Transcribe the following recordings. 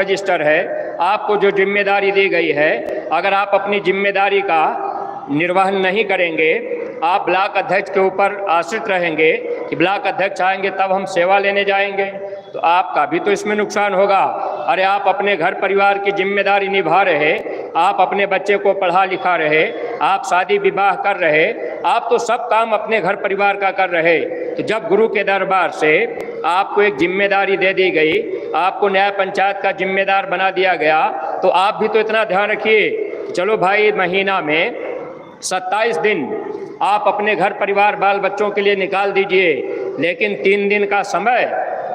Register है, आपको जो जिम्मेदारी दी गई है, अगर आप अपनी जिम्मेदारी का निर्वहन नहीं करेंगे, आप ब्लॉक अध्यक्ष के ऊपर आश्रित रहेंगे कि ब्लॉक अध्यक्ष आएंगे तब हम सेवा लेने जाएंगे, तो आपका भी तो इसमें नुकसान होगा। अरे आप अपने घर परिवार की जिम्मेदारी निभा रहे, आप अपने बच्चे को पढ़ा लिखा रहे, आप शादी विवाह कर रहे, आप तो सब काम अपने घर परिवार का कर रहे। तो जब गुरु के दरबार से आपको एक जिम्मेदारी दे दी गई, आपको न्याय पंचायत का जिम्मेदार बना दिया गया, तो आप भी तो इतना ध्यान रखिए। चलो भाई, महीना में 27 दिन आप अपने घर परिवार बाल बच्चों के लिए निकाल दीजिए, लेकिन 3 दिन का समय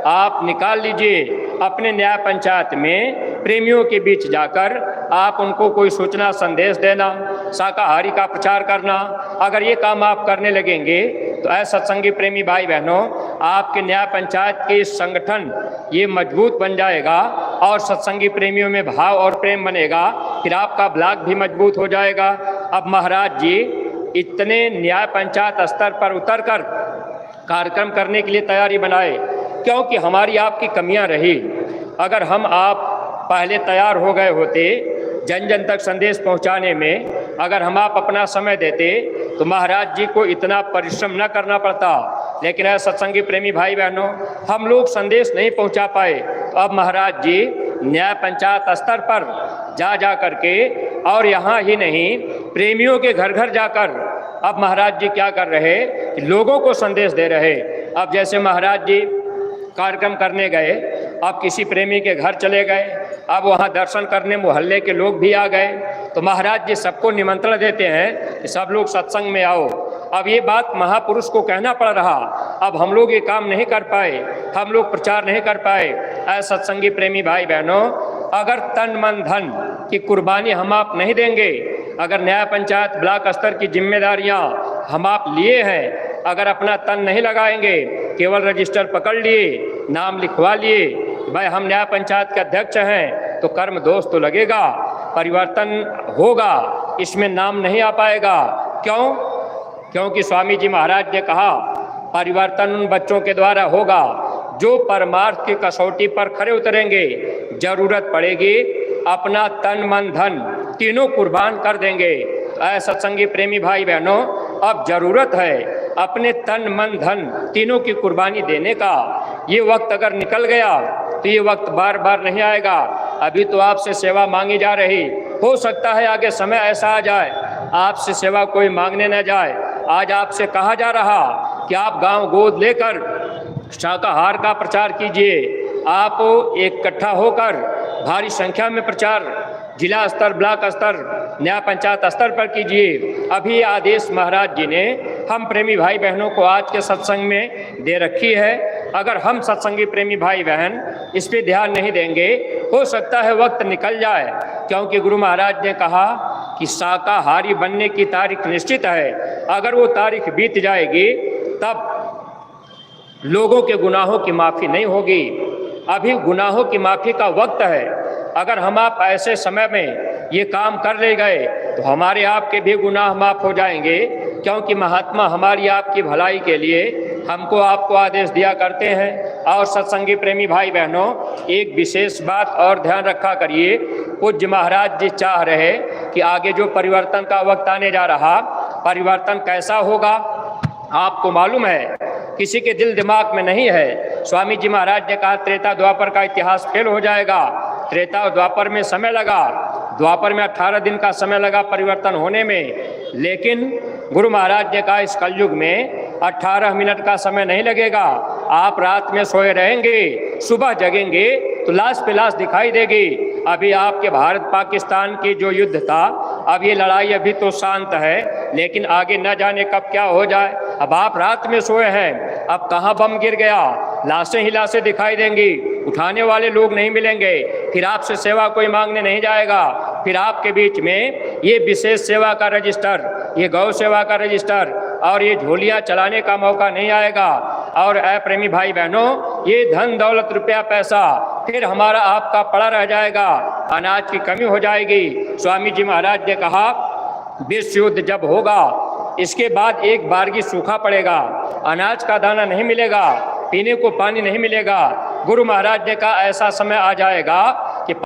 आप निकाल लीजिए अपने न्याय पंचायत में प्रेमियों के बीच जाकर आप उनको कोई सूचना संदेश देना, शाकाहारी का प्रचार करना। अगर ये काम आप करने लगेंगे तो ऐसा सत्संगी प्रेमी भाई बहनों, आपके न्याय पंचायत के संगठन ये मजबूत बन जाएगा और सत्संगी प्रेमियों में भाव और प्रेम बनेगा, फिर आपका ब्लॉक भी मजबूत हो जाएगा। अब महाराज जी इतने न्याय पंचायत स्तर पर उतरकर कार्यक्रम करने के लिए तैयारी बनाए, क्योंकि हमारी आपकी कमियां रही। अगर हम आप पहले तैयार हो गए होते जन जन तक संदेश पहुंचाने में, अगर हम आप अपना समय देते तो महाराज जी को इतना परिश्रम न करना पड़ता। लेकिन ऐसा सत्संगी प्रेमी भाई बहनों, हम लोग संदेश नहीं पहुंचा पाए, तो अब महाराज जी न्याय पंचायत स्तर पर जा करके, और यहाँ ही नहीं प्रेमियों के घर घर जाकर अब महाराज जी क्या कर रहे, लोगों को संदेश दे रहे। अब जैसे महाराज जी कार्यक्रम करने गए, अब किसी प्रेमी के घर चले गए, अब वहाँ दर्शन करने मोहल्ले के लोग भी आ गए, तो महाराज जी सबको निमंत्रण देते हैं कि सब लोग सत्संग में आओ। अब ये बात महापुरुष को कहना पड़ रहा, अब हम लोग ये काम नहीं कर पाए, हम लोग प्रचार नहीं कर पाए। ऐसा सत्संगी प्रेमी भाई बहनों, अगर तन मन धन की कुर्बानी हम आप नहीं देंगे, अगर न्याय पंचायत ब्लॉक स्तर की जिम्मेदारियां हम आप लिए हैं, अगर अपना तन नहीं लगाएंगे, केवल रजिस्टर पकड़ लिए, नाम लिखवा लिए, भाई हम न्याय पंचायत के अध्यक्ष हैं, तो कर्म दोष तो लगेगा, परिवर्तन होगा, इसमें नाम नहीं आ पाएगा। क्यों? क्योंकि स्वामी जी महाराज ने कहा परिवर्तन उन बच्चों के द्वारा होगा जो परमार्थ की कसौटी पर खरे उतरेंगे, जरूरत पड़ेगी अपना तन मन धन तीनों कुर्बान कर देंगे। ऐसा सत्संगी प्रेमी भाई बहनों, अब जरूरत है अपने तन मन धन तीनों की कुर्बानी देने का। ये वक्त अगर निकल गया तो ये वक्त बार बार नहीं आएगा। अभी तो आपसे सेवा मांगी जा रही, हो सकता है आगे समय ऐसा आ जाए आपसे सेवा कोई मांगने न जाए। आज आपसे कहा जा रहा कि आप गांव गोद लेकर शाकाहार का प्रचार कीजिए, आप इकट्ठा होकर भारी संख्या में प्रचार जिला स्तर, ब्लॉक स्तर, न्याय पंचायत स्तर पर कीजिए। अभी आदेश महाराज जी ने हम प्रेमी भाई बहनों को आज के सत्संग में दे रखी है। अगर हम सत्संगी प्रेमी भाई बहन इस पे ध्यान नहीं देंगे, हो सकता है वक्त निकल जाए, क्योंकि गुरु महाराज ने कहा कि शाकाहारी बनने की तारीख निश्चित है। अगर वो तारीख बीत जाएगी तब लोगों के गुनाहों की माफ़ी नहीं होगी। अभी गुनाहों की माफ़ी का वक्त है। अगर हम आप ऐसे समय में ये काम कर ले गए तो हमारे आपके भी गुनाह माफ़ हो जाएंगे, क्योंकि महात्मा हमारी आपकी भलाई के लिए हमको आपको आदेश दिया करते हैं। और सत्संगी प्रेमी भाई बहनों, एक विशेष बात और ध्यान रखा करिए, पूज्य महाराज जी चाह रहे कि आगे जो परिवर्तन का वक्त आने जा रहा, परिवर्तन कैसा होगा आपको मालूम है, किसी के दिल दिमाग में नहीं है। स्वामी जी महाराज ने कहा त्रेता द्वापर का इतिहास फेल हो जाएगा। त्रेता और द्वापर में समय लगा, द्वापर में 18 दिन का समय लगा परिवर्तन होने में, लेकिन गुरु महाराज ने कहा इस कलयुग में 18 मिनट का समय नहीं लगेगा। आप रात में सोए रहेंगे, सुबह जगेंगे तो लाश पे लाश दिखाई देगी। अभी आपके भारत पाकिस्तान की जो युद्ध था, अब ये लड़ाई अभी तो शांत है, लेकिन आगे न जाने कब क्या हो जाए। अब आप रात में सोए हैं, अब कहाँ बम गिर गया, लाशें ही लाशें दिखाई देंगी, उठाने वाले लोग नहीं मिलेंगे, फिर आपसे सेवा कोई मांगने नहीं जाएगा। फिर आपके बीच में ये विशेष सेवा का रजिस्टर, ये गौ सेवा का रजिस्टर और ये झोलियाँ चलाने का मौका नहीं आएगा। और ऐ प्रेमी भाई बहनों, ये धन दौलत रुपया पैसा फिर हमारा आपका पड़ा रह जाएगा, अनाज की कमी हो जाएगी। स्वामी जी महाराज ने कहा विश्व युद्ध जब होगा इसके बाद एक बारगी सूखा पड़ेगा, अनाज का दाना नहीं मिलेगा, पीने को पानी नहीं मिलेगा। गुरु महाराज ने कहा ऐसा समय आ जाएगा